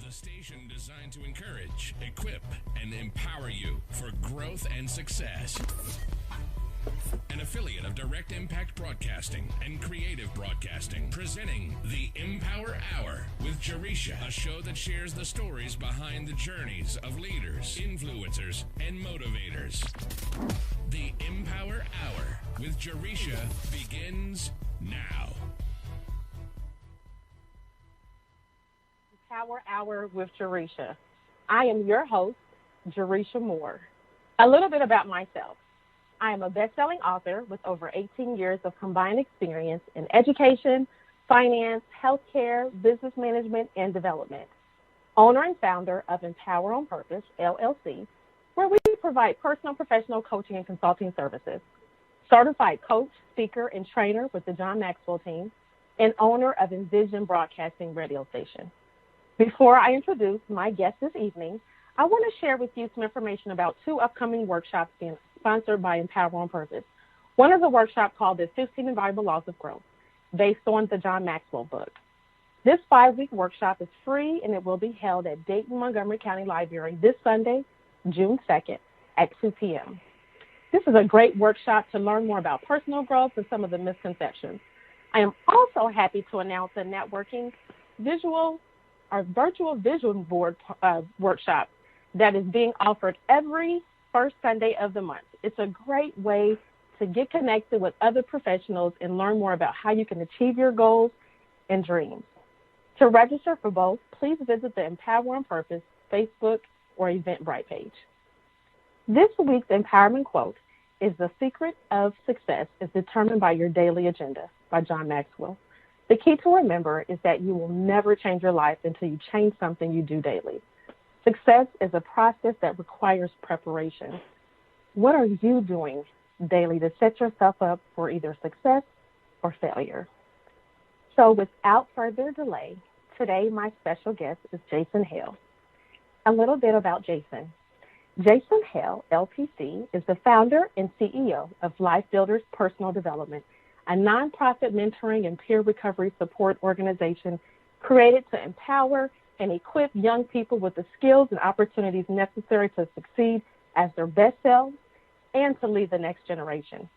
a station designed to encourage, equip, and empower you for growth and success. An affiliate of Direct Impact Broadcasting and Creative Broadcasting, presenting the Empower Hour with Jaresha, a show that shares the stories behind the journeys of leaders, influencers, and motivators. The Empower Hour with Jaresha begins now. Empower Hour with Jaresha. I am your host, Jaresha Moore. A little bit about myself. I am a best-selling author with over 18 years of combined experience in education, finance, healthcare, business management, and development. Owner and founder of Empower on Purpose, LLC, where we provide personal professional coaching and consulting services. Certified coach, speaker, and trainer with the John Maxwell team, and owner of Envisioned Broadcasting radio station. Before I introduce my guest this evening, I want to share with you some information about two upcoming workshops being sponsored by Empower on Purpose. One is a workshop called the 15 Invaluable Laws of Growth, based on the John Maxwell book. This 5-week workshop is free, and it will be held at Dayton Montgomery County Library this Sunday, June 2nd at 2 p.m. This is a great workshop to learn more about personal growth and some of the misconceptions. I am also happy to announce a networking virtual vision board workshop that is being offered every first Sunday of the month. It's a great way to get connected with other professionals and learn more about how you can achieve your goals and dreams. To register for both, please visit the Empower on Purpose Facebook or Eventbrite page. This week's empowerment quote is "The secret of success is determined by your daily agenda" by John Maxwell. The key to remember is that you will never change your life until you change something you do daily. Success is a process that requires preparation. What are you doing daily to set yourself up for either success or failure? So without further delay, today my special guest is Jason Hale. A little bit about Jason. Jason Hale, LPC, is the founder and CEO of Life Builders Personal Development, a nonprofit mentoring and peer recovery support organization created to empower and equip young people with the skills and opportunities necessary to succeed as their best selves and to lead the next generation.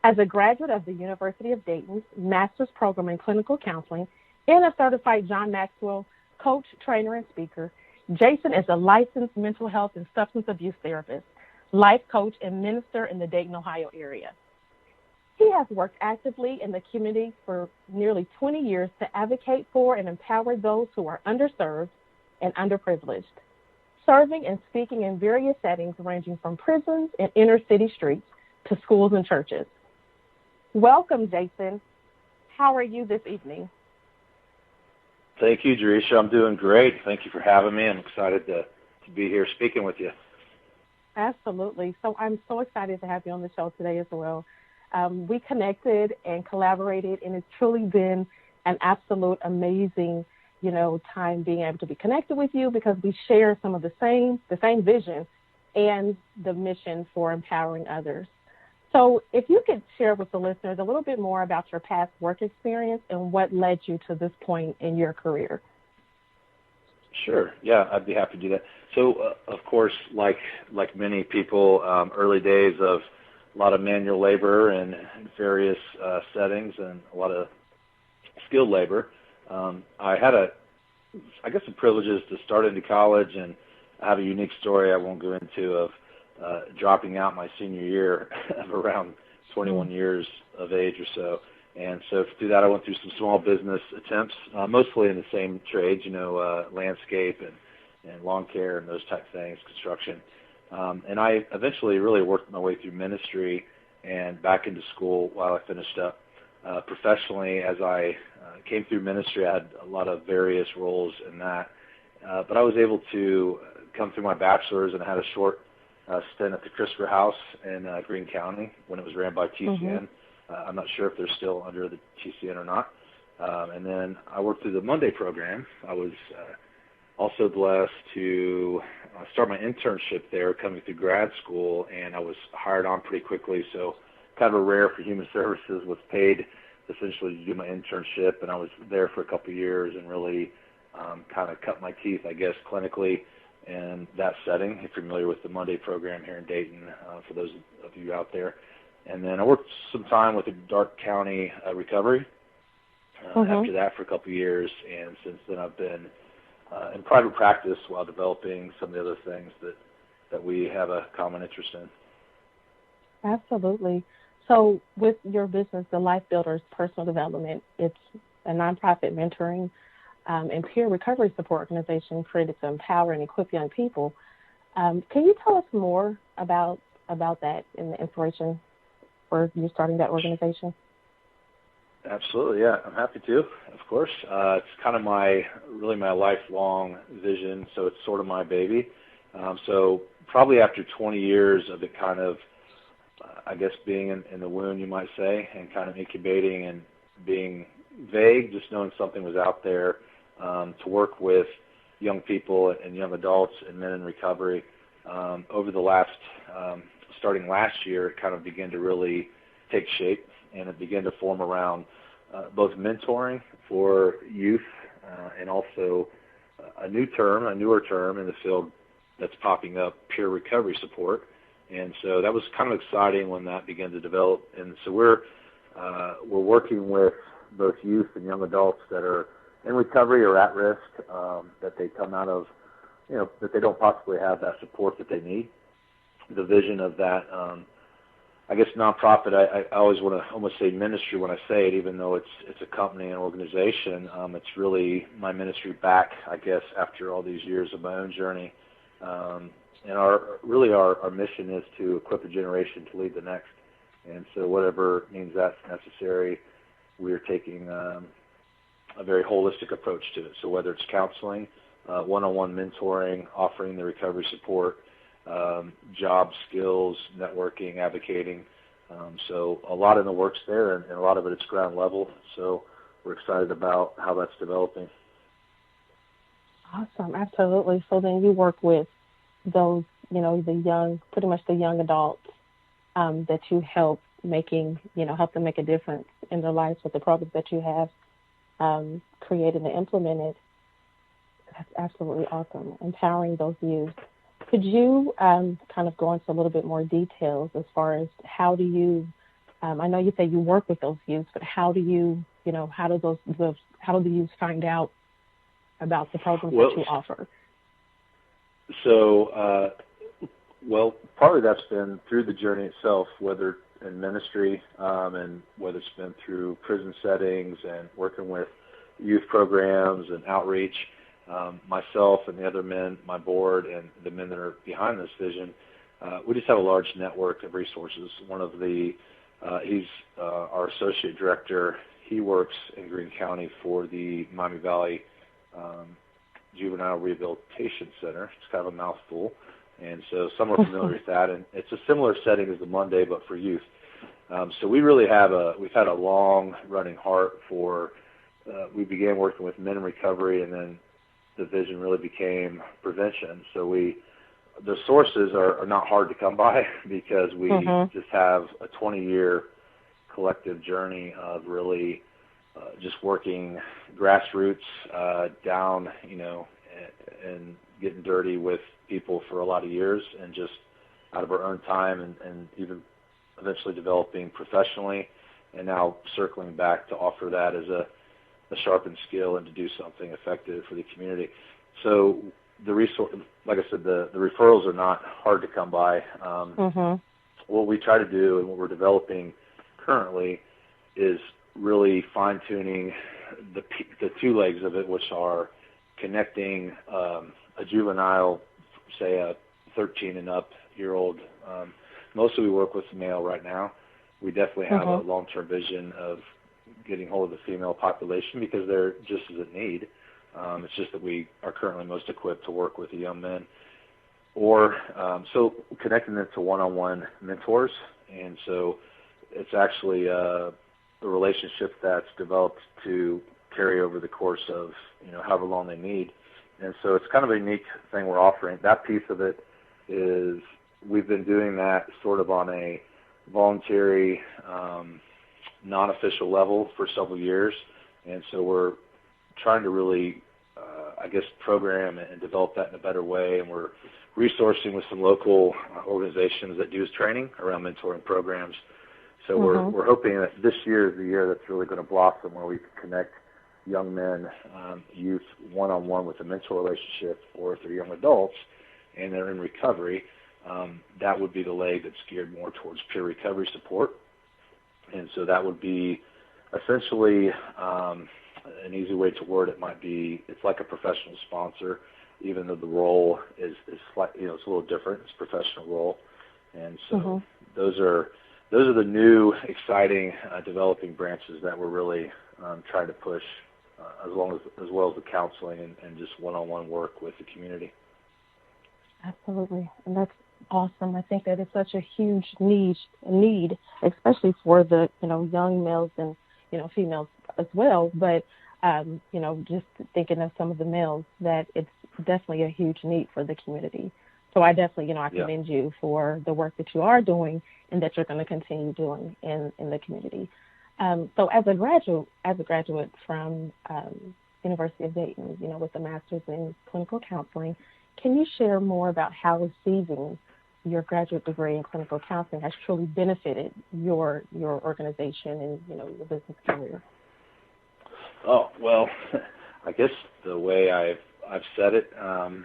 As a graduate of the University of Dayton's Master's Program in Clinical Counseling and a certified John Maxwell coach, trainer, and speaker, Jason is a licensed mental health and substance abuse therapist, life coach, and minister in the Dayton, Ohio area. He has worked actively in the community for nearly 20 years to advocate for and empower those who are underserved and underprivileged, serving and speaking in various settings ranging from prisons and inner city streets to schools and churches. Welcome, Jason. How are you this evening? Thank you, Jaresha. I'm doing great. Thank you for having me. I'm excited to be here speaking with you. Absolutely. So I'm so excited to have you on the show today as well. We connected and collaborated, and it's truly been an absolute amazing, time being able to be connected with you because we share some of the same vision and the mission for empowering others. So if you could share with the listeners a little bit more about your past work experience and what led you to this point in your career. Sure. Yeah, I'd be happy to do that. So, of course, like many people, early days of a lot of manual labor in various settings and a lot of skilled labor. I had the privileges to start into college, and I have a unique story I won't go into of dropping out my senior year of around 21 years of age or so. And so through that, I went through some small business attempts, mostly in the same trades, landscape and lawn care and those type of things, construction. And I eventually really worked my way through ministry and back into school while I finished up. Professionally, as I came through ministry, I had a lot of various roles in that. But I was able to come through my bachelor's, and I had a short stint at the CRISPR House in Greene County when it was ran by TCN. Mm-hmm. I'm not sure if they're still under the TCN or not. And then I worked through the Monday program. I was also blessed to start my internship there coming through grad school, and I was hired on pretty quickly. So kind of a rare for human services, was paid essentially to do my internship, and I was there for a couple of years and really kind of cut my teeth, I guess, clinically in that setting. If you're familiar with the Monday program here in Dayton, for those of you out there. And then I worked some time with the Dark County Recovery after that for a couple of years, and since then I've been in private practice while developing some of the other things that we have a common interest in. Absolutely. So with your business, the Life Builders Personal Development, it's a nonprofit mentoring and peer recovery support organization created to empower and equip young people. Can you tell us more about that and the inspiration for you starting that organization? Absolutely, yeah, I'm happy to, of course. It's kind of my lifelong vision, so it's sort of my baby. So probably after 20 years of it kind of, I guess, being in the womb, you might say, and kind of incubating and being vague, just knowing something was out there, to work with young people and young adults and men in recovery. Over the last, starting last year, it kind of began to really take shape, and it began to form around both mentoring for youth and also a newer term in the field that's popping up, peer recovery support. And so that was kind of exciting when that began to develop. And so we're working with both youth and young adults that are in recovery or at risk, that they come out of, that they don't possibly have that support that they need. The vision of that, I guess, nonprofit, I always want to almost say ministry when I say it, even though it's a company and organization. It's really my ministry back, I guess, after all these years of my own journey. And our mission is to equip a generation to lead the next. And so whatever means that's necessary, we are taking a very holistic approach to it. So whether it's counseling, one-on-one mentoring, offering the recovery support, job skills, networking, advocating. So a lot in the works there, and a lot of it is ground level. So we're excited about how that's developing. Awesome, absolutely. So then you work with those, pretty much the young adults that you help help them make a difference in their lives with the programs that you have created and implemented. That's absolutely awesome, empowering those youth. Could you kind of go into a little bit more details as far as how do you, I know you say you work with those youth, but how do you, how do the youth find out about the programs that you offer? So, partly that's been through the journey itself, whether in ministry and whether it's been through prison settings and working with youth programs and outreach. Myself and the other men, my board, and the men that are behind this vision, we just have a large network of resources. One of he's our associate director. He works in Greene County for the Miami Valley Juvenile Rehabilitation Center. It's kind of a mouthful. And so some are familiar with that. And it's a similar setting as the Monday, but for youth. So we really we've had a long running heart for, we began working with men in recovery, and then the vision really became prevention. So the sources are not hard to come by because we just have a 20-year collective journey of really just working grassroots down, and getting dirty with people for a lot of years, and just out of our own time, and even eventually developing professionally, and now circling back to offer that as a sharpened skill and to do something effective for the community. So the resource, like I said, the referrals are not hard to come by. What we try to do and what we're developing currently is really fine-tuning the two legs of it, which are connecting a juvenile, say a 13 and up year old. Mostly we work with the male right now. We definitely have a long-term vision of getting hold of the female population because they're just as in need. It's just that we are currently most equipped to work with the young men. Or so connecting them to one-on-one mentors. And so it's actually a relationship that's developed to carry over the course of, however long they need. And so it's kind of a unique thing we're offering. That piece of it is we've been doing that sort of on a voluntary, non-official level for several years. And so we're trying to really program and develop that in a better way. And we're resourcing with some local organizations that do training around mentoring programs. So we're hoping that this year is the year that's really going to blossom, where we can connect young men, youth, one-on-one with a mentor relationship, or if they're young adults and they're in recovery, that would be the leg that's geared more towards peer recovery support. And so that would be essentially an easy way to word it might be, it's like a professional sponsor, even though the role is slightly, it's a little different. It's a professional role. And so those are the new, exciting, developing branches that we're really trying to push, as well as the counseling and just one-on-one work with the community. Absolutely, and that's awesome. I think that it's such a huge need, especially for the young males and females as well. But just thinking of some of the males, that it's definitely a huge need for the community. So I definitely, I commend you for the work that you are doing and that you're going to continue doing in the community. So as a graduate from University of Dayton, with a master's in clinical counseling, can you share more about how receiving your graduate degree in clinical counseling has truly benefited your organization and your business career? Oh, well, I guess the way I've said it, the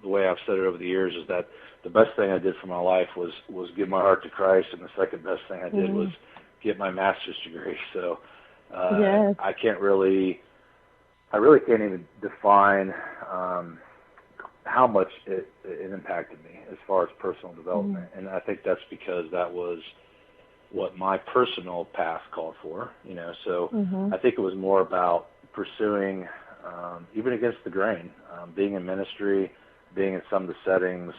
way I've said it over the years is that the best thing I did for my life was give my heart to Christ, and the second best thing I did was get my master's degree. So I really can't even define how much it impacted me as far as personal development. And I think that's because that was what my personal path called for, So I think it was more about pursuing, even against the grain, being in ministry, being in some of the settings.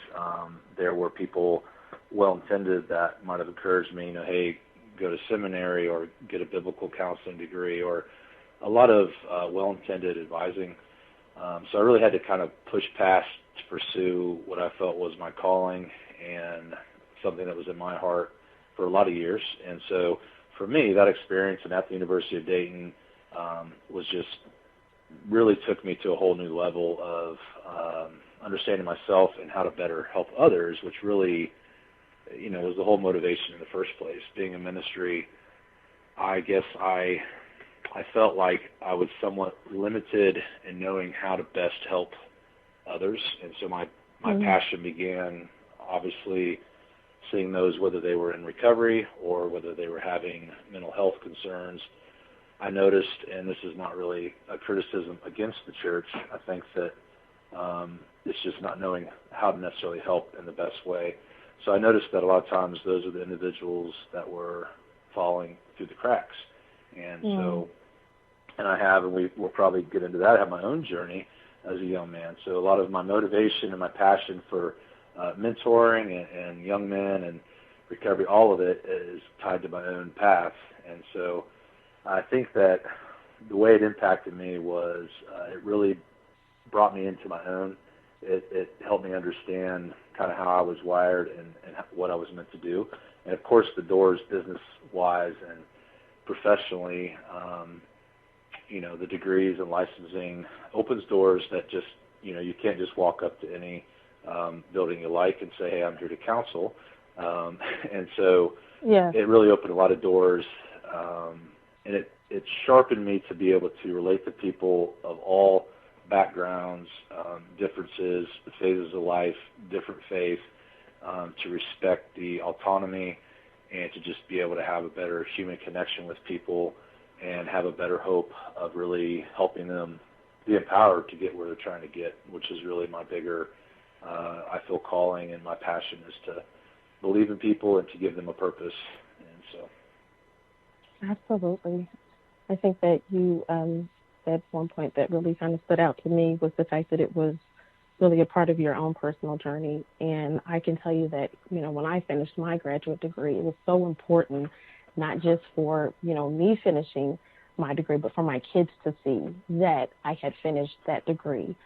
There were people well-intended that might have encouraged me, hey, go to seminary or get a biblical counseling degree, or a lot of well-intended advising. So I really had to kind of push past to pursue what I felt was my calling and something that was in my heart for a lot of years. And so for me, that experience and at the University of Dayton was just really took me to a whole new level of understanding myself and how to better help others, which really, was the whole motivation in the first place. Being in ministry, I guess I felt like I was somewhat limited in knowing how to best help others. And so my passion began, obviously, seeing those, whether they were in recovery or whether they were having mental health concerns. I noticed, and this is not really a criticism against the church, I think that it's just not knowing how to necessarily help in the best way. So I noticed that a lot of times those are the individuals that were falling through the cracks. And so, and we'll probably get into that, I have my own journey as a young man. So a lot of my motivation and my passion for mentoring and young men and recovery, all of it is tied to my own path. And so I think that the way it impacted me was it really brought me into my own. It helped me understand kind of how I was wired and what I was meant to do. And, of course, the doors business-wise and professionally, the degrees and licensing opens doors that just, you can't just walk up to any building you like and say, hey, I'm here to counsel. And so it really opened a lot of doors, and it sharpened me to be able to relate to people of all backgrounds, differences, phases of life, different faith, to respect the autonomy and to just be able to have a better human connection with people and have a better hope of really helping them be empowered to get where they're trying to get, which is really my bigger, I feel, calling, and my passion is to believe in people and to give them a purpose. And so, absolutely. I think that you said one point that really kind of stood out to me was the fact that it was really a part of your own personal journey. And I can tell you that, when I finished my graduate degree, it was so important, not just for, me finishing my degree, but for my kids to see that I had finished that degree.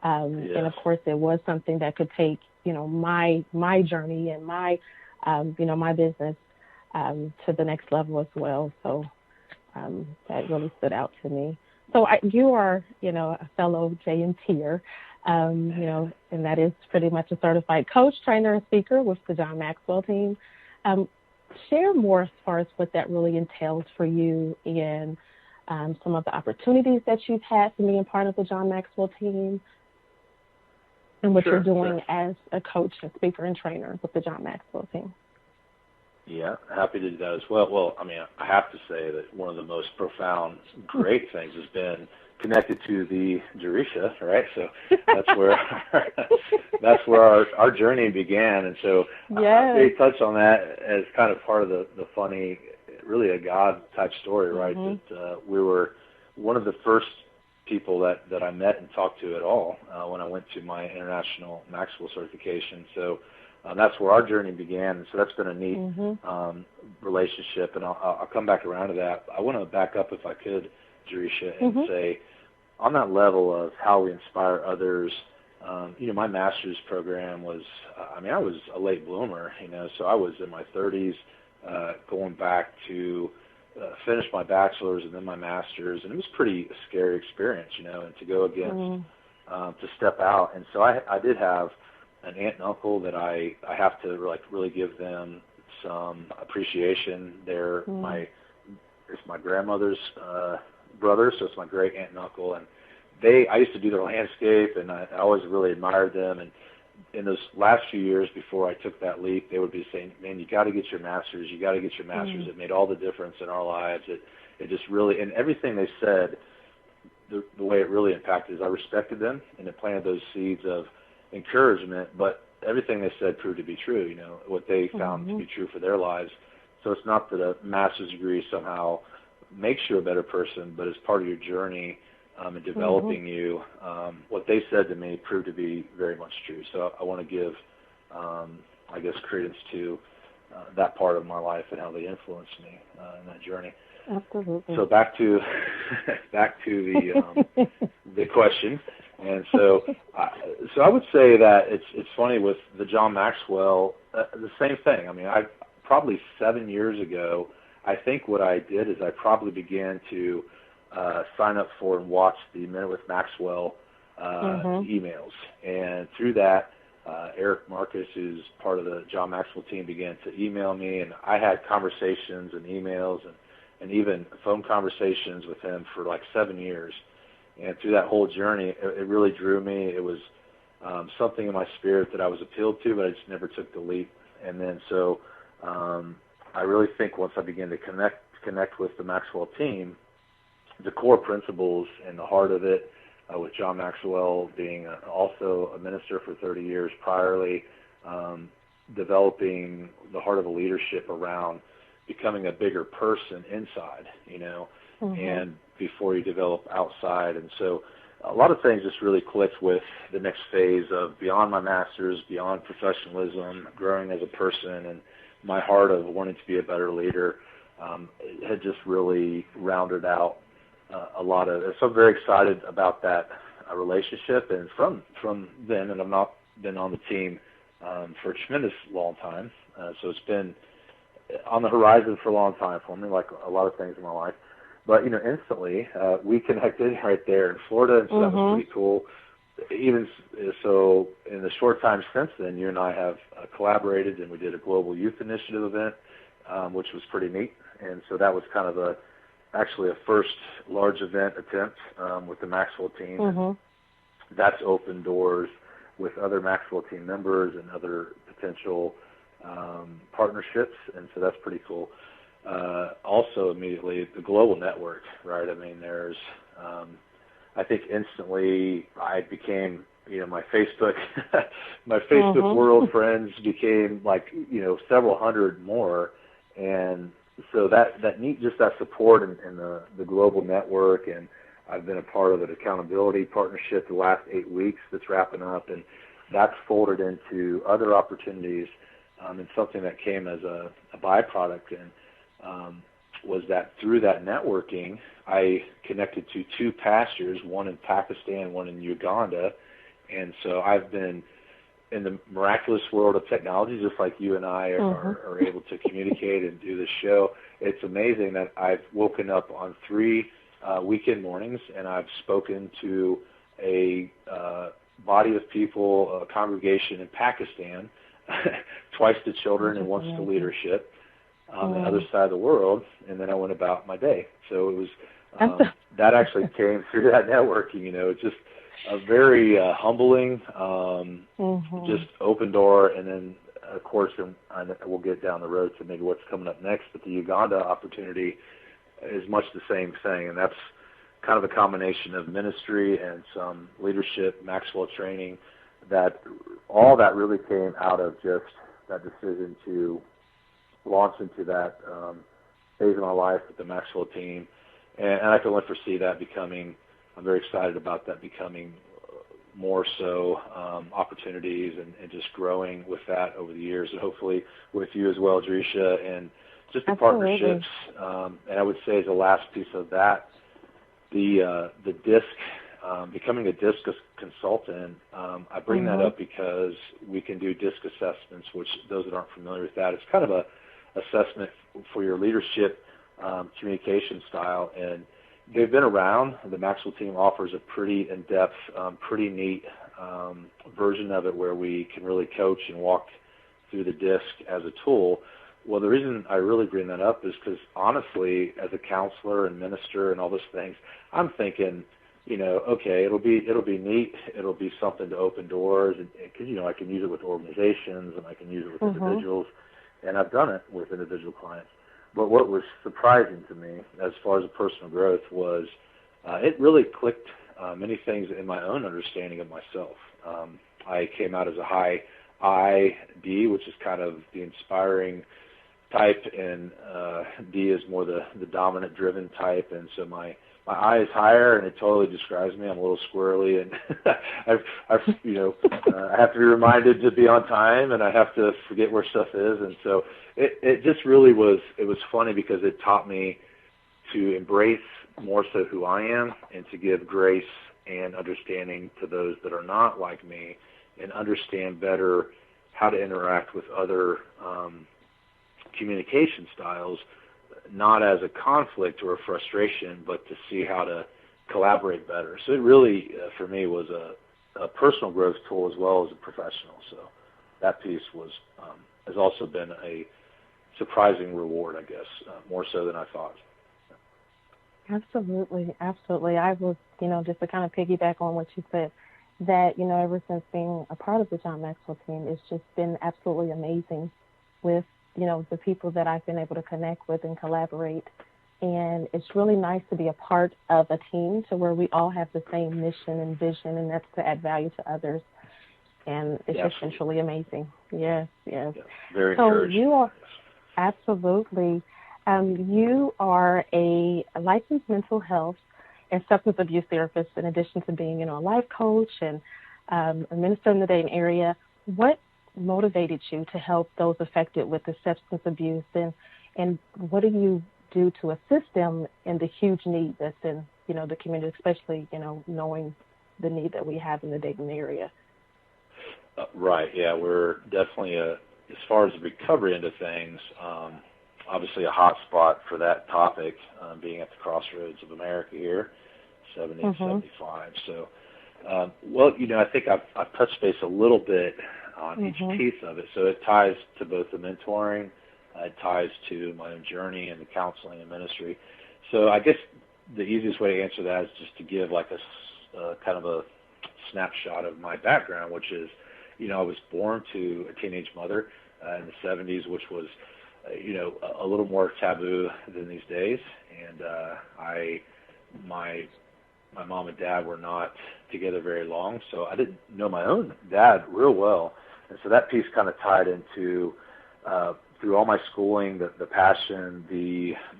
And of course, it was something that could take, my journey and my, my business to the next level as well. So that really stood out to me. So you are, a fellow J&Tier, and that is pretty much a certified coach, trainer, and speaker with the John Maxwell team. Share more as far as what that really entails for you and some of the opportunities that you've had from being part of the John Maxwell team and what you're doing as a coach and speaker and trainer with the John Maxwell team. Yeah, happy to do that as well. Well, I mean, I have to say that one of the most profound, great things has been connected to the Jaresha, right? So that's where our journey began. And so they touched on that as kind of part of the funny, really a God type story, right? That we were one of the first people that I met and talked to at all when I went to my international Maxwell certification. So that's where our journey began, and so that's been a neat relationship, and I'll come back around to that. I want to back up, if I could, Jaresha, and say, on that level of how we inspire others, my master's program was, I was a late bloomer, so I was in my 30s going back to finish my bachelor's and then my master's, and it was pretty a scary experience, and to go against, to step out. And so I did have an aunt and uncle that I have to really give them some appreciation. They're it's my grandmother's brother, so it's my great aunt and uncle, and I used to do their landscape, and I always really admired them. And in those last few years before I took that leap, they would be saying, "Man, you got to get your master's. You got to get your master's." It made all the difference in our lives. It just really, and everything they said, the way it really impacted is I respected them, and it planted those seeds of encouragement, but everything they said proved to be true, what they found to be true for their lives. So it's not that a master's degree somehow makes you a better person, but as part of your journey in developing you, what they said to me proved to be very much true. So I want to give, credence to that part of my life and how they influenced me in that journey. Absolutely. So back to the question. And so I would say that it's funny with the John Maxwell, the same thing. I probably 7 years ago, I think what I did is I probably began to sign up for and watch the Minute with Maxwell emails. And through that, Eric Marcus, who's part of the John Maxwell team, began to email me, and I had conversations and emails and even phone conversations with him for 7 years. And through that whole journey, it really drew me. It was something in my spirit that I was appealed to, but I just never took the leap. And then so I really think once I began to connect with the Maxwell team, the core principles and the heart of it, with John Maxwell being also a minister for 30 years priorly, developing the heart of a leadership around becoming a bigger person inside, and before you develop outside. And so a lot of things just really clicked with the next phase of beyond my master's, beyond professionalism, growing as a person, and my heart of wanting to be a better leader had just really rounded out a lot of it. So I'm very excited about that relationship. And from then, and I've not been on the team for a tremendous long time, so it's been on the horizon for a long time for me, like a lot of things in my life. But, instantly we connected right there in Florida, and so that was pretty cool. Even so, in the short time since then, you and I have collaborated, and we did a global youth initiative event, which was pretty neat. And so that was kind of actually a first large event attempt with the Maxwell team. That's opened doors with other Maxwell team members and other potential partnerships, and so that's pretty cool. Also, immediately, the global network, right? there's, I think instantly I became, my Facebook, world friends became several hundred more. And so that just that support in the global network, and I've been a part of an accountability partnership the last 8 weeks that's wrapping up, and that's folded into other opportunities, and something that came as a byproduct, and was that through that networking, I connected to 2 pastors, one in Pakistan, one in Uganda. And so I've been in the miraculous world of technology, just like you and I are able to communicate and do this show. It's amazing that I've woken up on 3 weekend mornings, and I've spoken to a body of people, a congregation in Pakistan, twice to children and once to leadership on the other side of the world, and then I went about my day. So it was that actually came through that networking. It's just a very humbling, just open door, and then of course, and we'll get down the road to maybe what's coming up next, but the Uganda opportunity is much the same thing, and that's kind of a combination of ministry and some leadership, Maxwell training, that all that really came out of just that decision to launch into that phase of my life with the Maxwell team. And I can only foresee that becoming, I'm very excited about that becoming more so opportunities and just growing with that over the years, and hopefully with you as well, Jaresha, and just the partnerships. And I would say as the last piece of that, the DISC, becoming a DISC consultant, I bring that up because we can do DISC assessments, which those that aren't familiar with that, it's kind of a assessment for your leadership communication style, and they've been around. The Maxwell team offers a pretty in-depth, pretty neat version of it where we can really coach and walk through the DISC as a tool. Well, the reason I really bring that up is because, honestly, as a counselor and minister and all those things, I'm thinking, okay, it'll be neat. It'll be something to open doors, because I can use it with organizations and I can use it with individuals, and I've done it with individual clients. But what was surprising to me, as far as the personal growth, was it really clicked many things in my own understanding of myself. I came out as a high I-D, which is kind of the inspiring type, and D is more the dominant, driven type. And so my I is higher, and it totally describes me. I'm a little squirrely, and I have to be reminded to be on time, and I have to forget where stuff is. And so it just really was. It was funny because it taught me to embrace more so who I am, and to give grace and understanding to those that are not like me, and understand better how to interact with other communication styles, not as a conflict or a frustration, but to see how to collaborate better. So it really, for me, was a personal growth tool as well as a professional. So that piece has also been a surprising reward, I guess, more so than I thought. Absolutely. I was, just to kind of piggyback on what you said, that, ever since being a part of the John Maxwell team, it's just been absolutely amazing with, the people that I've been able to connect with and collaborate. And it's really nice to be a part of a team to where we all have the same mission and vision, and that's to add value to others. And it's just been truly amazing. Yes. Yeah, very so encouraging. You are, absolutely. You are a licensed mental health and substance abuse therapist, in addition to being, a life coach and a minister in the Dayton area. What motivated you to help those affected with the substance abuse, and what do you do to assist them in the huge need that's in, the community, especially, knowing the need that we have in the Dayton area? Right, yeah, we're definitely, as far as the recovery end of things, obviously a hot spot for that topic, being at the crossroads of America here, 70 and 75. So, I think I've touched base a little bit on each piece of it. So it ties to both the mentoring, it ties to my own journey and the counseling and ministry. So I guess the easiest way to answer that is just to give like a kind of a snapshot of my background, which is, I was born to a teenage mother in the 70s, which was, a little more taboo than these days. And my mom and dad were not together very long, so I didn't know my own dad real well. And so that piece kind of tied into, through all my schooling, the passion,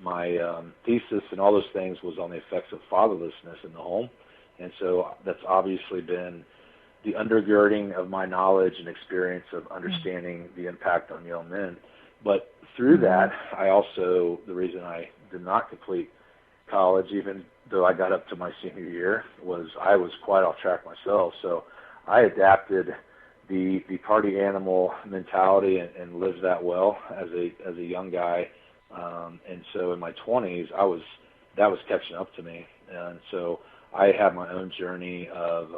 my thesis and all those things was on the effects of fatherlessness in the home. And so that's obviously been the undergirding of my knowledge and experience of understanding the impact on young men. But through that, the reason I did not complete college, even though I got up to my senior year, was I was quite off track myself. So I adapted the party animal mentality and lived that well as a young guy. And so in my 20s, that was catching up to me. And so I have my own journey of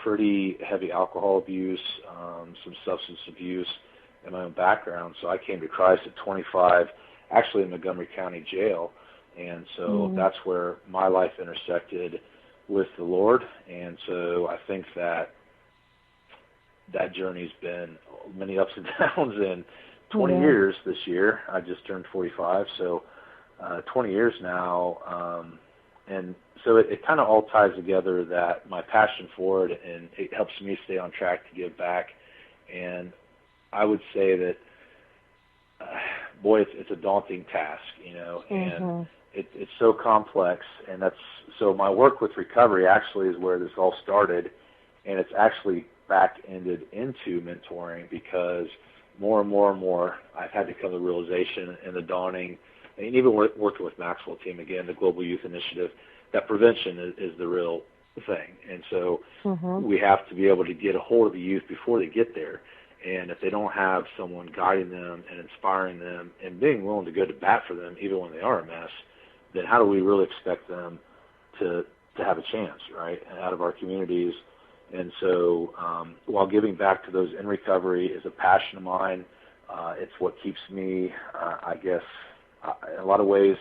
pretty heavy alcohol abuse, some substance abuse in my own background. So I came to Christ at 25, actually in Montgomery County Jail. And so that's where my life intersected with the Lord. And so I think that journey's been many ups and downs. And 20 years this year, I just turned 45, so 20 years now. And so it kind of all ties together, that my passion for it, and it helps me stay on track to give back. And I would say that, boy, it's a daunting task, and it's so complex. And so my work with recovery actually is where this all started, and it's actually back-ended into mentoring, because more and more and more I've had to come to the realization and the dawning, and even working with Maxwell team again, the Global Youth Initiative, that prevention is the real thing. And so we have to be able to get a hold of the youth before they get there. And if they don't have someone guiding them and inspiring them and being willing to go to bat for them even when they are a mess, then how do we really expect them to have a chance, right, out of our communities? And so while giving back to those in recovery is a passion of mine, it's what keeps me, I guess, in a lot of ways,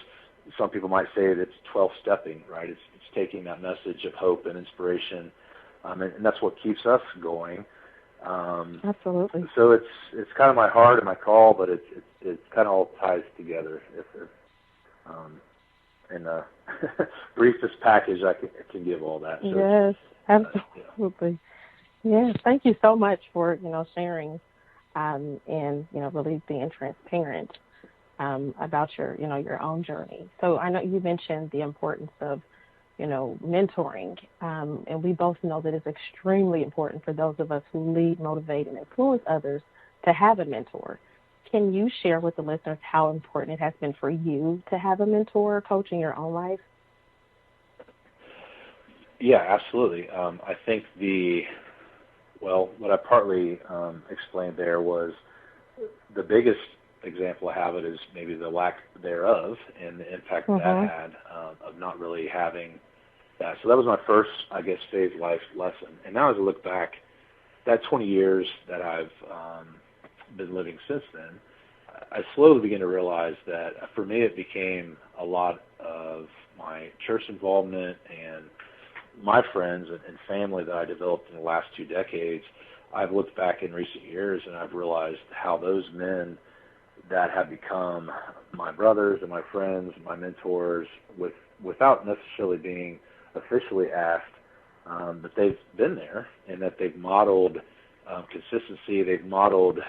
some people might say that it's 12-stepping, right? It's taking that message of hope and inspiration, and that's what keeps us going. Absolutely. So it's kind of my heart and my call, but it kind of all ties together. In the briefest package, I can give all that. So, yes, absolutely. Yes, thank you so much for sharing, and really being transparent about your own journey. So I know you mentioned the importance of mentoring, and we both know that it's extremely important for those of us who lead, motivate, and influence others to have a mentor. Can you share with the listeners how important it has been for you to have a mentor or coach in your own life? Yeah, absolutely. I think what I partly explained there was the biggest example I have it is maybe the lack thereof and the impact that had of not really having that. So that was my first, I guess, phase life lesson. And now as I look back, that 20 years that I've been living since then, I slowly began to realize that for me it became a lot of my church involvement and my friends and family that I developed in the last 2 decades. I've looked back in recent years and I've realized how those men that have become my brothers and my friends, my mentors, without necessarily being officially asked, that they've been there and that they've modeled consistency. They've modeled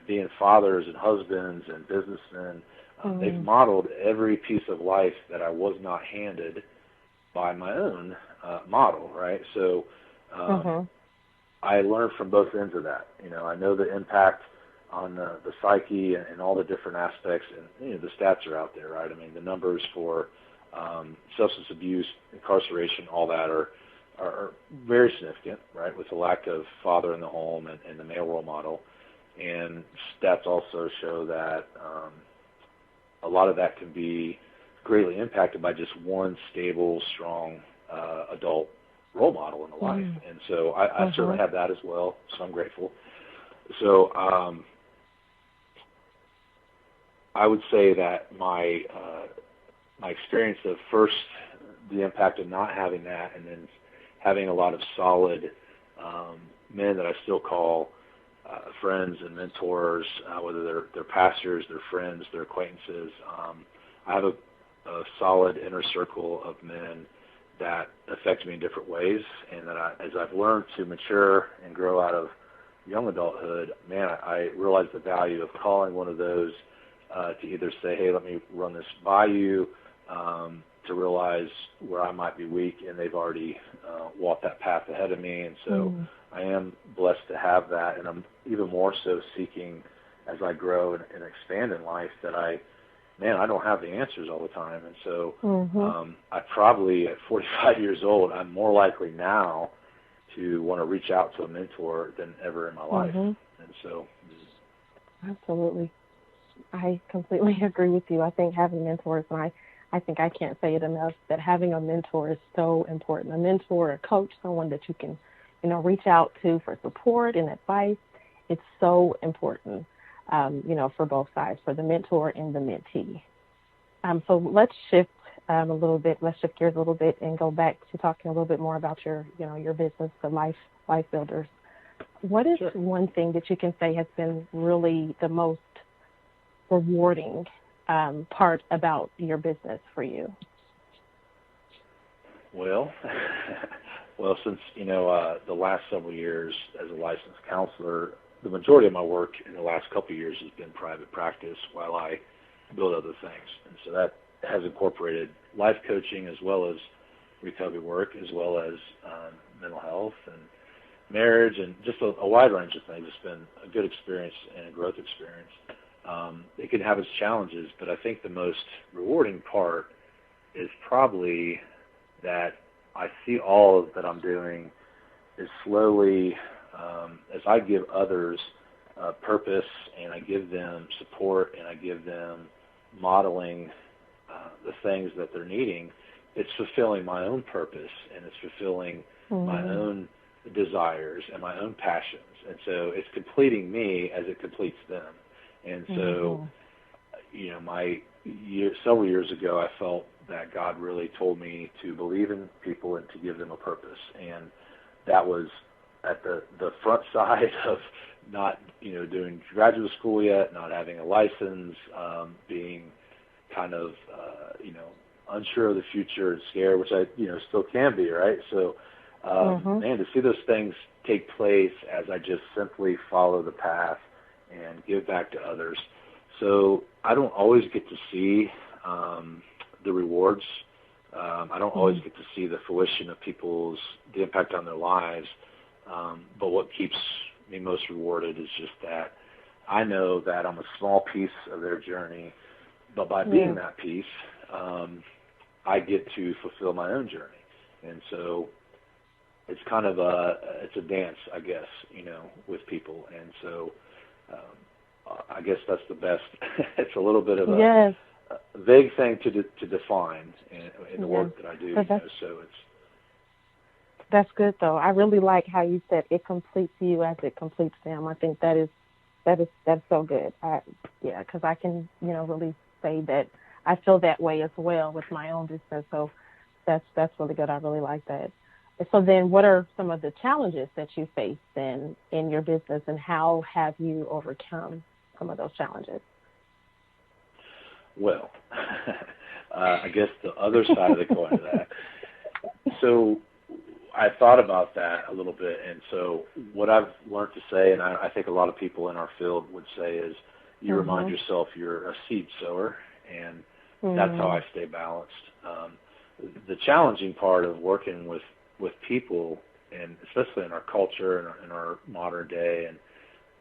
being fathers and husbands and businessmen. They've modeled every piece of life that I was not handed by my own model, right? So I learned from both ends of that. I know the impact on the psyche and all the different aspects, and the stats are out there, right? I mean, the numbers for substance abuse, incarceration, all that are very significant, right, with the lack of father in the home and the male role model. And stats also show that a lot of that can be greatly impacted by just one stable, strong adult role model in the life. And so I certainly have that as well, so I'm grateful. So I would say that my experience of first the impact of not having that, and then having a lot of solid men that I still call friends and mentors, whether they're pastors, they're friends, they're acquaintances. I have a solid inner circle of men that affect me in different ways, and that as I've learned to mature and grow out of young adulthood, man, I realize the value of calling one of those to either say, hey, let me run this by you, to realize where I might be weak, and they've already walked that path ahead of me. And so I am blessed to have that, and I'm even more so seeking as I grow and expand in life that I don't have the answers all the time. And so I probably, at 45 years old, I'm more likely now to want to reach out to a mentor than ever in my life. And so. Absolutely. I completely agree with you. I think having mentors, and I think I can't say it enough that having a mentor is so important. A mentor, a coach, someone that you can, reach out to for support and advice. It's so important, for both sides, for the mentor and the mentee. So let's shift a little bit. Let's shift gears a little bit and go back to talking a little bit more about your business, the Life Builders. What is one thing that you can say has been really the most rewarding part about your business for you? Well, since, the last several years as a licensed counselor, the majority of my work in the last couple of years has been private practice while I build other things. And so that has incorporated life coaching as well as recovery work, as well as mental health and marriage and just a wide range of things. It's been a good experience and a growth experience. It can have its challenges, but I think the most rewarding part is probably that I see all that I'm doing is slowly, as I give others purpose and I give them support and I give them modeling the things that they're needing, it's fulfilling my own purpose and it's fulfilling my own desires and my own passions. And so it's completing me as it completes them. And so, several years ago, I felt that God really told me to believe in people and to give them a purpose. And that was at the front side of not, doing graduate school yet, not having a license, being kind of, unsure of the future and scared, which I, still can be, right? So, man, to see those things take place as I just simply follow the path and give back to others. So I don't always get to see the rewards. I don't always get to see the fruition of the impact on their lives. But what keeps me most rewarded is just that I know that I'm a small piece of their journey, but by being that piece, I get to fulfill my own journey. And so it's kind of it's a dance, I guess, with people. And so I guess that's the best. It's a little bit of a vague thing to define in the work that I do. So that's good, though. I really like how you said it completes you as it completes them. I think that's so good. Because I can really say that I feel that way as well with my own business. So that's really good. I really like that. So then what are some of the challenges that you face then in your business, and how have you overcome some of those challenges? Well, I guess the other side of the coin of that. So I thought about that a little bit, and so what I've learned to say, and I think a lot of people in our field would say, is you remind yourself you're a seed sower, and that's how I stay balanced. The challenging part of working with people, and especially in our culture and in our modern day,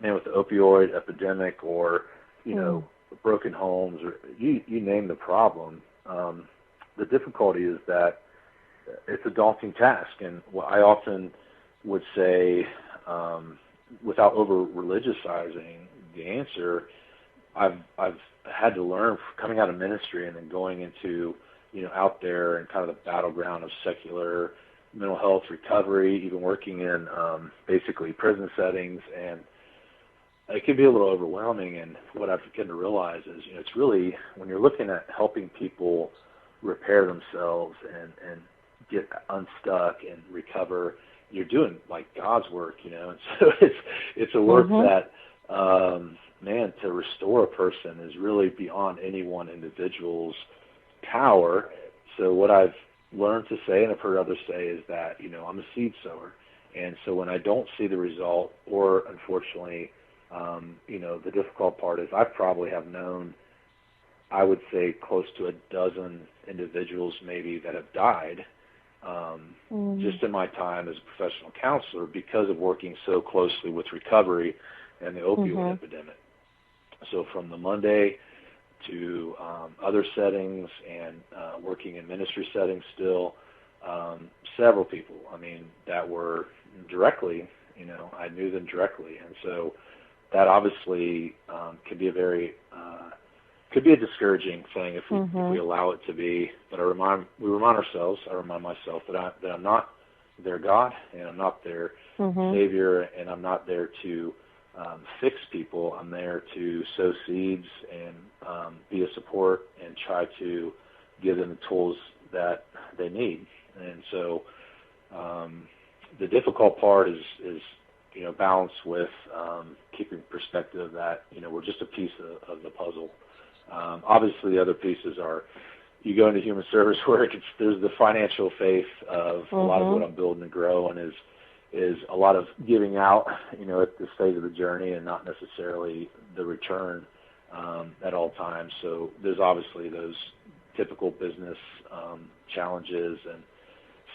and with the opioid epidemic, or broken homes, or you name the problem, the difficulty is that it's a daunting task. And what I often would say, without over religiousizing the answer, I've had to learn coming out of ministry and then going into out there and kind of the battleground of secular mental health recovery, even working in basically prison settings, and it can be a little overwhelming. And what I've begun to realize is, it's really, when you're looking at helping people repair themselves and get unstuck and recover, you're doing like God's work, and so it's a work that, to restore a person is really beyond any one individual's power. So what I've learned to say, and I've heard others say, is that, I'm a seed sower. And so when I don't see the result, or unfortunately, the difficult part is I probably have known, I would say, close to a dozen individuals maybe that have died just in my time as a professional counselor because of working so closely with recovery and the opioid epidemic. So from the Monday to other settings and working in ministry settings still, several people, that were directly, I knew them directly. And so that obviously can be a very could be a discouraging thing if we allow it to be. But we remind ourselves, I remind myself that I'm not their God, and I'm not their Savior, and I'm not there to fix people. I'm there to sow seeds and be a support and try to give them the tools that they need. And so the difficult part is balance with keeping perspective that, we're just a piece of the puzzle. Obviously, the other pieces are, you go into human service work, there's the financial faith of a lot of what I'm building and growing is a lot of giving out, at this stage of the journey, and not necessarily the return at all times. So there's obviously those typical business challenges and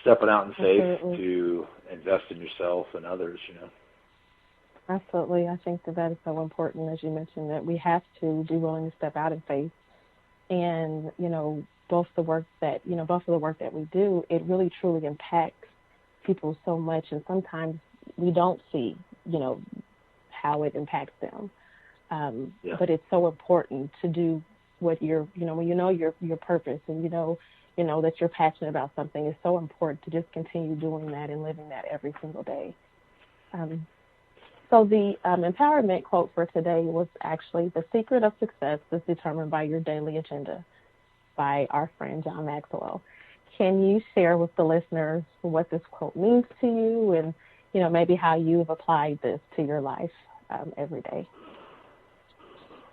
stepping out in faith to invest in yourself and others, Absolutely. I think that is so important, as you mentioned, that we have to be willing to step out in faith. And, both of the work that we do, it really truly impacts people so much. And sometimes we don't see, how it impacts them. But it's so important to do what when you know your purpose and you know that you're passionate about something. It's so important to just continue doing that and living that every single day. So the empowerment quote for today was actually, "The secret of success is determined by your daily agenda," by our friend John Maxwell. Can you share with the listeners what this quote means to you and, maybe how you've applied this to your life every day?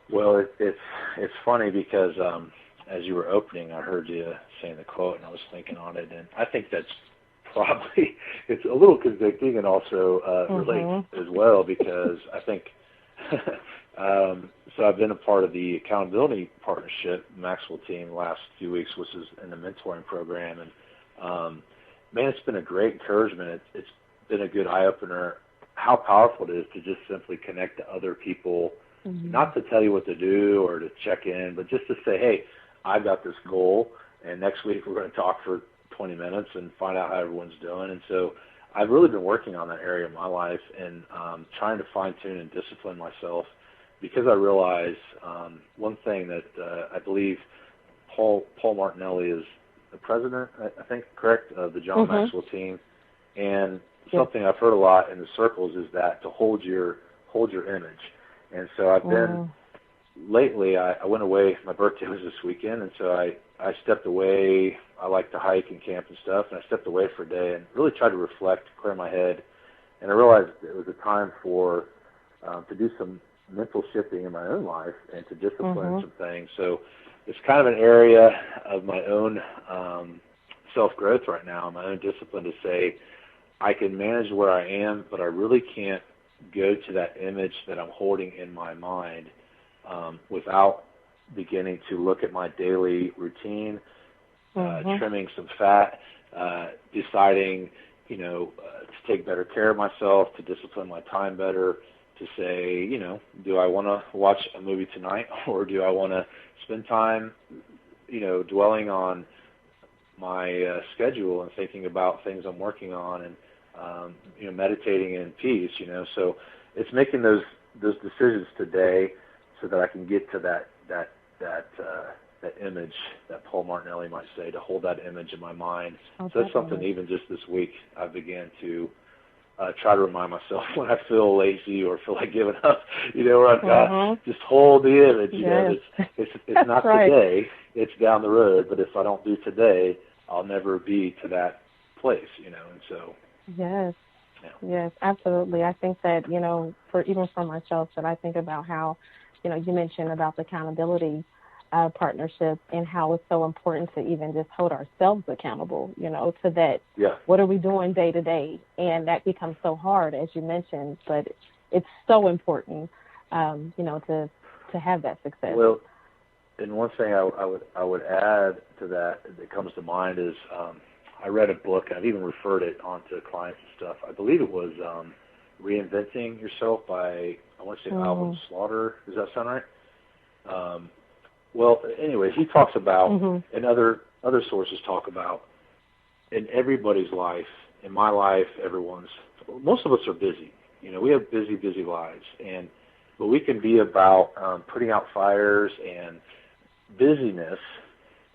Well, it's funny because as you were opening, I heard you saying the quote, and I was thinking on it, and I think that's probably, it's a little convicting and also relates as well, because I think, so I've been a part of the accountability partnership Maxwell team the last few weeks, which is in the mentoring program, and man, it's been a great encouragement. It's been a good eye-opener how powerful it is to just simply connect to other people, not to tell you what to do or to check in, but just to say, hey, I've got this goal, and next week we're going to talk for 20 minutes and find out how everyone's doing. And so I've really been working on that area of my life and trying to fine-tune and discipline myself, because I realize one thing that I believe Paul Martinelli is the president, I think, correct, of the John Maxwell team. And something I've heard a lot in the circles is that to hold your image. And so I've been, lately, I went away, my birthday was this weekend, and so I stepped away. I like to hike and camp and stuff, and I stepped away for a day and really tried to reflect, clear my head, and I realized it was a time for to do some mental shifting in my own life and to discipline some things. So it's kind of an area of my own self-growth right now, my own discipline to say I can manage where I am, but I really can't go to that image that I'm holding in my mind without beginning to look at my daily routine, trimming some fat, deciding, to take better care of myself, to discipline my time better, to say, do I want to watch a movie tonight, or do I want to spend time, dwelling on my schedule and thinking about things I'm working on and, meditating in peace, So it's making those decisions today so that I can get to that image that Paul Martinelli might say, to hold that image in my mind. So that's something even just this week I began to try to remind myself when I feel lazy or feel like giving up, where I've got just hold the image. It's not today, it's down the road. But if I don't do today, I'll never be to that place, And so. Yes, absolutely. I think that, for myself, that I think about how, you mentioned about the accountability partnership and how it's so important to even just hold ourselves accountable, to that. What are we doing day to day? And that becomes so hard, as you mentioned, but it's so important, to have that success. Well, and one thing I would add to that comes to mind is I read a book, and I've even referred it on to clients and stuff. I believe it was Reinventing Yourself by, I want to say Alvin Slaughter. Does that sound right? Well, anyways, he talks about, and other sources talk about, in everybody's life, in my life, most of us are busy. We have busy lives, but we can be about putting out fires and busyness,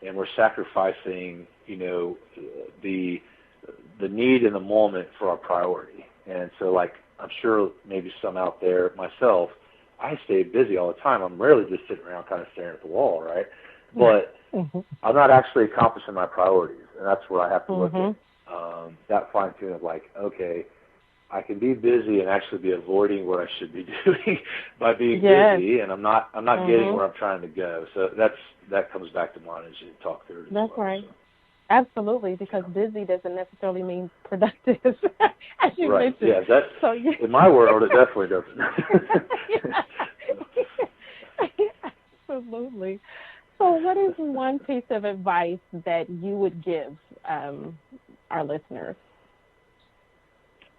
and we're sacrificing, the need in the moment for our priority. And so, like, I'm sure maybe some out there, myself, I stay busy all the time. I'm rarely just sitting around kind of staring at the wall, right? But I'm not actually accomplishing my priorities, and that's where I have to look at that fine-tuning of, like, okay, I can be busy and actually be avoiding what I should be doing by being busy, and I'm not getting where I'm trying to go. So that comes back to mine as you talk through it. That's right. So. Absolutely, because busy doesn't necessarily mean productive, as you mentioned. Yeah, in my world, it definitely doesn't. Absolutely. So what is one piece of advice that you would give our listeners?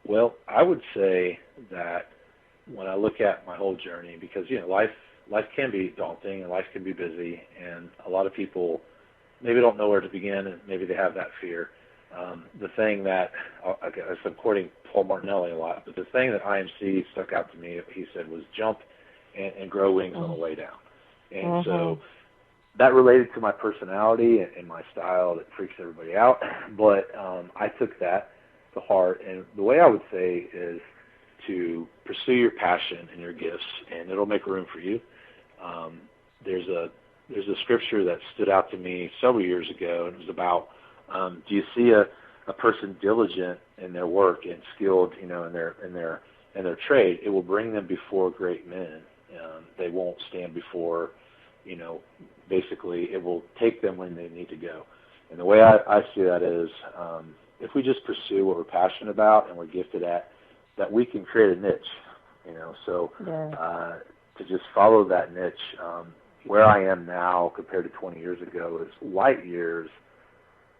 Well, I would say that when I look at my whole journey, because, life can be daunting and life can be busy, and a lot of people maybe don't know where to begin, and maybe they have that fear. The thing that, I'm quoting Paul Martinelli a lot, but the thing that IMC stuck out to me, he said, was jump and grow wings on the way down. And so that related to my personality and my style that freaks everybody out, but I took that to heart. And the way I would say is to pursue your passion and your gifts, and it'll make room for you. There's a scripture that stood out to me several years ago, and it was about, do you see a person diligent in their work and skilled, in their trade? It will bring them before great men. They won't stand before, basically it will take them when they need to go. And the way I see that is, if we just pursue what we're passionate about and we're gifted at, that we can create a niche, So to just follow that niche. Where I am now compared to 20 years ago is light years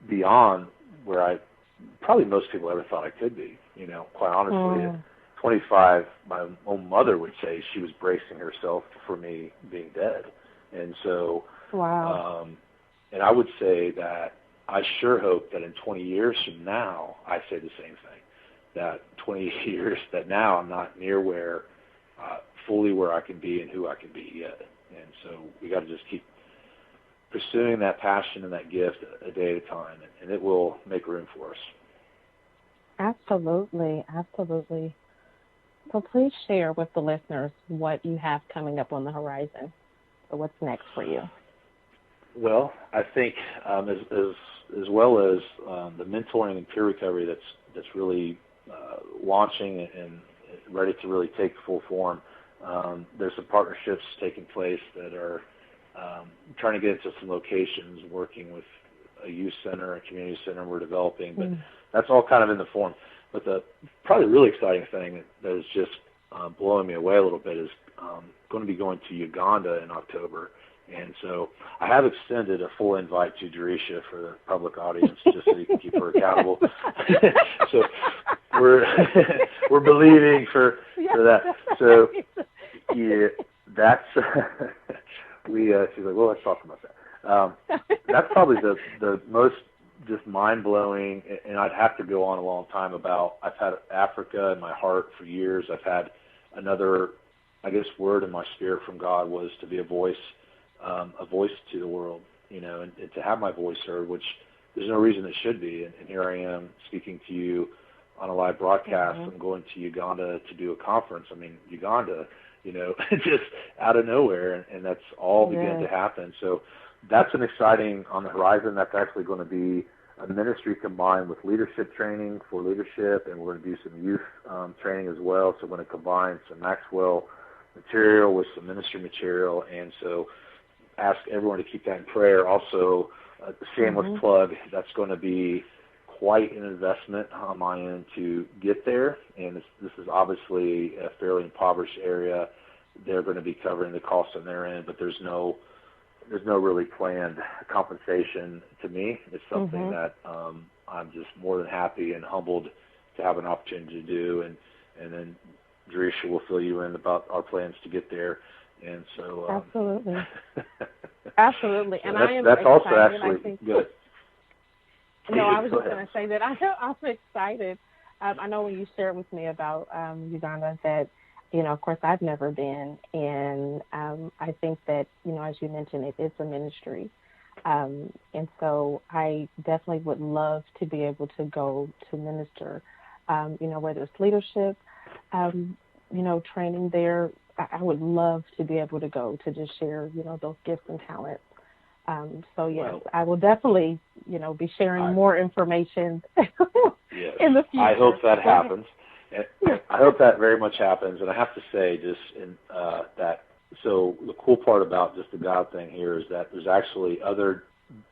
beyond where probably most people ever thought I could be. Quite honestly, at 25, my own mother would say she was bracing herself for me being dead. And so, and I would say that I sure hope that in 20 years from now, I say the same thing, that 20 years that now I'm not near fully where I can be and who I can be yet. And so we got to just keep pursuing that passion and that gift a day at a time, and it will make room for us. Absolutely. So please share with the listeners what you have coming up on the horizon. So what's next for you? Well, I think as well as the mentoring and peer recovery that's really launching and ready to really take full form. There's some partnerships taking place that are trying to get into some locations, working with a youth center, a community center we're developing, but that's all kind of in the form. But the probably really exciting thing that is just blowing me away a little bit is going to be going to Uganda in October. And so I have extended a full invite to Jaresha for the public audience, just so you can keep her accountable. So we're believing for that. So yeah, that's she's like, well, let's talk about that. That's probably the most just mind-blowing, and I'd have to go on a long time about. I've had Africa in my heart for years. I've had another, word in my spirit from God was to be a voice to the world, and to have my voice heard, which there's no reason it should be. And here I am speaking to you on a live broadcast. I'm going to Uganda to do a conference. Uganda, just out of nowhere, and that's all began to happen. So that's an exciting on the horizon. That's actually going to be a ministry combined with leadership training for leadership, and we're going to do some youth training as well. So we're going to combine some Maxwell material with some ministry material, and so ask everyone to keep that in prayer. Also, a shameless plug, that's going to be quite an investment on my end to get there, and this is obviously a fairly impoverished area. They're going to be covering the costs on their end, but there's no really planned compensation to me. It's something that I'm just more than happy and humbled to have an opportunity to do, and then Jaresha will fill you in about our plans to get there. And so absolutely. Absolutely. So and I am that's excited. also actually good. No, I was just going to say that I'm excited. I know when you shared with me about Uganda that, Of course, I've never been. And I think that, as you mentioned, it is a ministry. And so I definitely would love to be able to go to minister, whether it's leadership, training there. I would love to be able to go to just share, those gifts and talents. So, yes, well, I will definitely, be sharing more information yes, in the future. I hope that happens. I hope that very much happens. And I have to say just so the cool part about just the God thing here is that there's actually other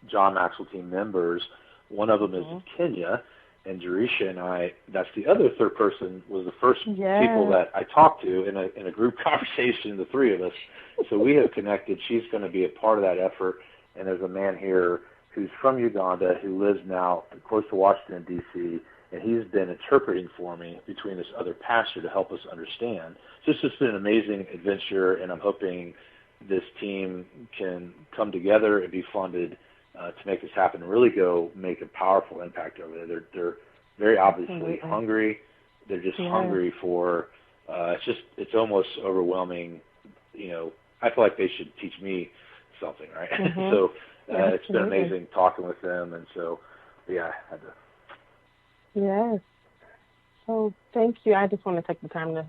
John Maxwell team members. One of them is in Kenya, and Jaresha and I, that's the other third person, was the first people that I talked to in a group conversation, the three of us. So we have connected. She's going to be a part of that effort. And there's a man here who's from Uganda who lives now close to Washington, D.C., and he's been interpreting for me between this other pastor to help us understand. So it's just been an amazing adventure, and I'm hoping this team can come together and be funded to make this happen and really go make a powerful impact over there. They're very obviously hungry. They're just hungry for it's almost overwhelming. I feel like they should teach me something, right? So it's been amazing talking with them, and so I had to. Yes. So thank you. I just want to take the time to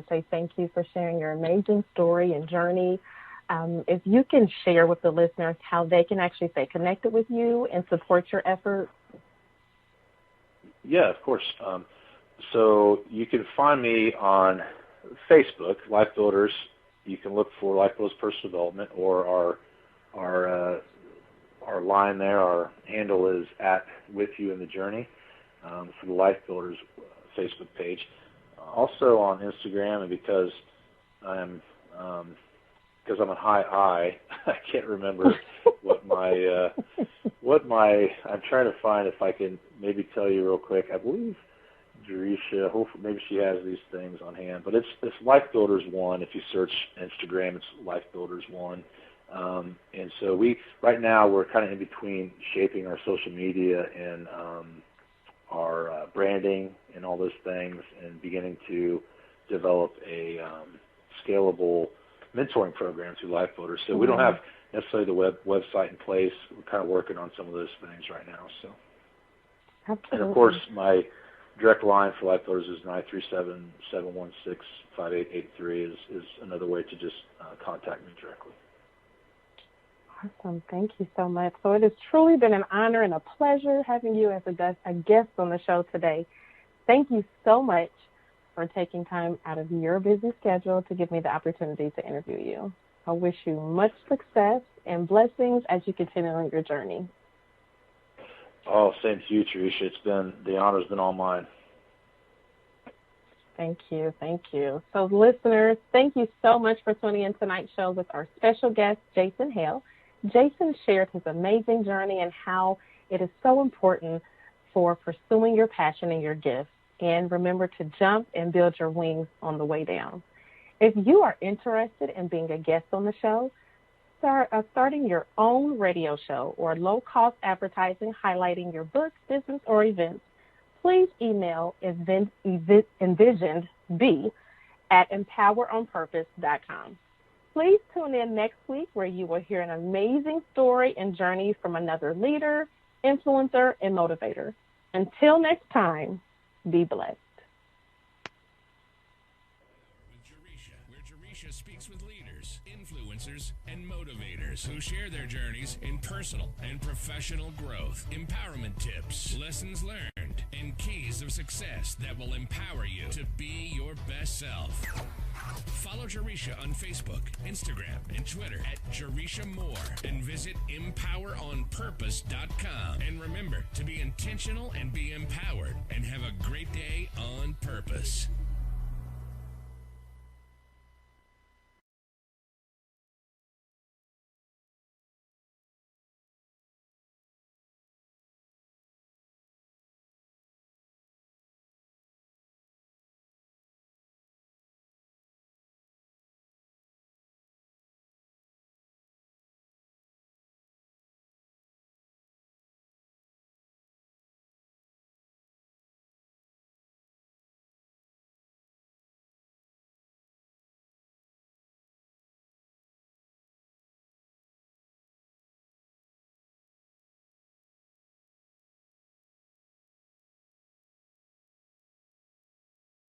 say thank you for sharing your amazing story and journey. If you can share with the listeners how they can actually stay connected with you and support your efforts. Yeah, of course. So you can find me on Facebook, Life Builders. You can look for Life Builders Personal Development, or our line there. Our handle is @WithYouInTheJourney. For the Life Builders Facebook page. Also on Instagram, and because I'm a high I, I can't remember I'm trying to find if I can maybe tell you real quick. I believe Jaresha, hopefully maybe she has these things on hand, but it's Life Builders 1. If you search Instagram, it's Life Builders 1. And so right now we're kind of in between shaping our social media and our branding and all those things, and beginning to develop a scalable mentoring program through Life Builders. So we don't have necessarily the website in place. We're kind of working on some of those things right now. So, and of course, my direct line for Life Builders is 937-716-5883 is another way to just contact me directly. Awesome. Thank you so much. So it has truly been an honor and a pleasure having you as a guest on the show today. Thank you so much for taking time out of your busy schedule to give me the opportunity to interview you. I wish you much success and blessings as you continue on your journey. Oh, same to you, Jaresha. The honor's been all mine. Thank you. Thank you. So listeners, thank you so much for tuning in tonight's show with our special guest, Jason Hale. Jason shared his amazing journey and how it is so important for pursuing your passion and your gifts. And remember to jump and build your wings on the way down. If you are interested in being a guest on the show, starting your own radio show or low-cost advertising highlighting your books, business, or events, please email envisionedb@empoweronpurpose.com. Please tune in next week where you will hear an amazing story and journey from another leader, influencer, and motivator. Until next time, be blessed. Where Jaresha speaks with leaders, influencers, and motivators who share their journeys in personal and professional growth, empowerment tips, lessons learned, and keys of success that will empower you to be your best self. Follow Jaresha on Facebook, Instagram, and Twitter @Jaresha Moore, and visit empoweronpurpose.com. And remember to be intentional and be empowered, and have a great day on purpose.